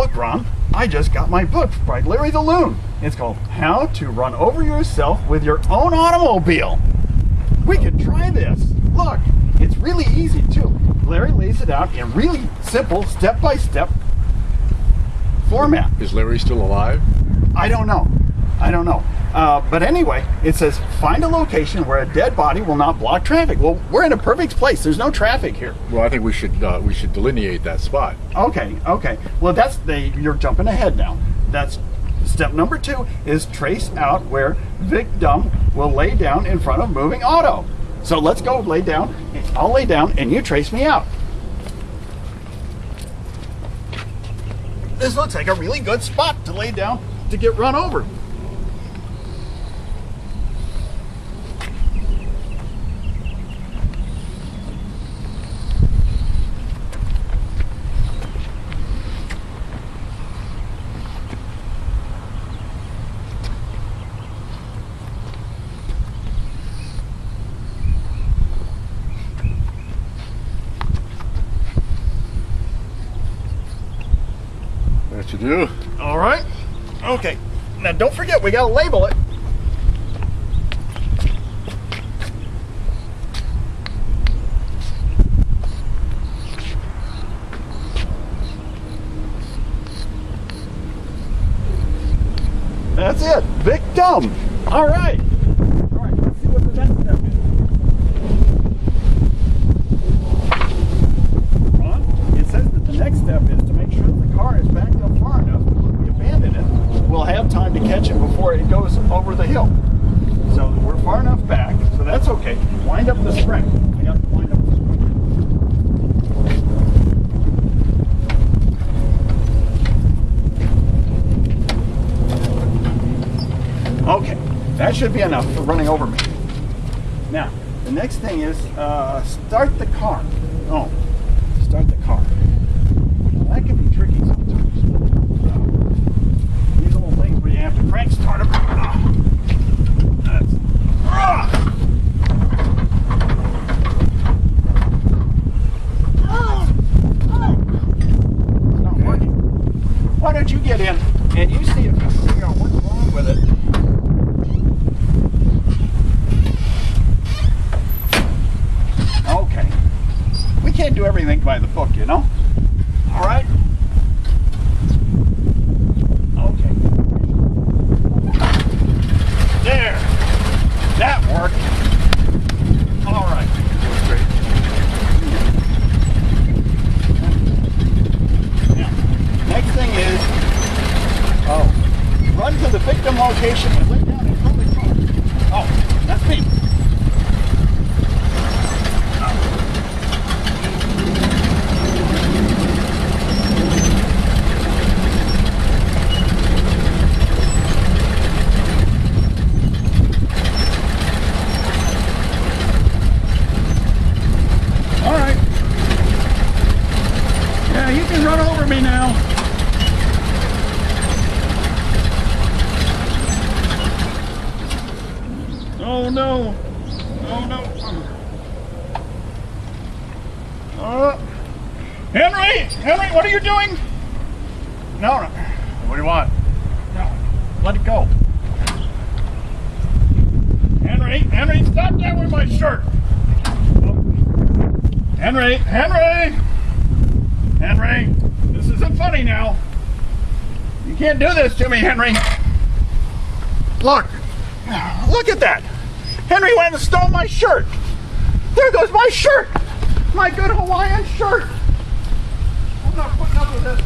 Look, Ron, I just got my book by Larry the Loon. It's called How to Run Over Yourself with Your Own Automobile. We could try this. Look, it's really easy too. Larry lays it out in really simple step-by-step format. Is Larry still alive? I don't know. But anyway, it says find a location where a dead body will not block traffic. Well, we're in a perfect place. There's no traffic here. Well, I think we should delineate that spot. Okay. Well, you're jumping ahead now. That's step number 2 is trace out where victim will lay down in front of moving auto. So let's go lay down. I'll lay down and you trace me out. This looks like a really good spot to lay down to get run over. That you do. All right. Okay. Now don't forget, we gotta label it. That's it. Victim. All right. All right. Let's see what the next step is. Ron, it says that the next step is to make sure that the car is backed up far enough that when we abandon it, we'll have time to catch it before it goes over the hill. So we're far enough back, so that's okay. Wind up the spring. We have to wind up the spring. Okay, that should be enough for running over me. Now, the next thing is start the car. Oh, start the car. Well, that can be tricky sometimes. These little things where you have to crank start them. It's not working. Why don't you get in and you see if you can figure out what's wrong with it? Okay. We can't do everything by the book, you know? All right? Okay. There. That worked. All right. Great. Now, next thing is, run to the victim location and lay down in front of the car. Oh, that's me. All right. Yeah, you can run over me now. Oh no. Oh no. Henry, what are you doing? No. What do you want? No. Let it go. Henry, stop that with my shirt. Henry, this isn't funny now. You can't do this to me, Henry. Look at that. Henry went and stole my shirt. There goes my shirt. My good Hawaiian shirt. I'm not putting up with this.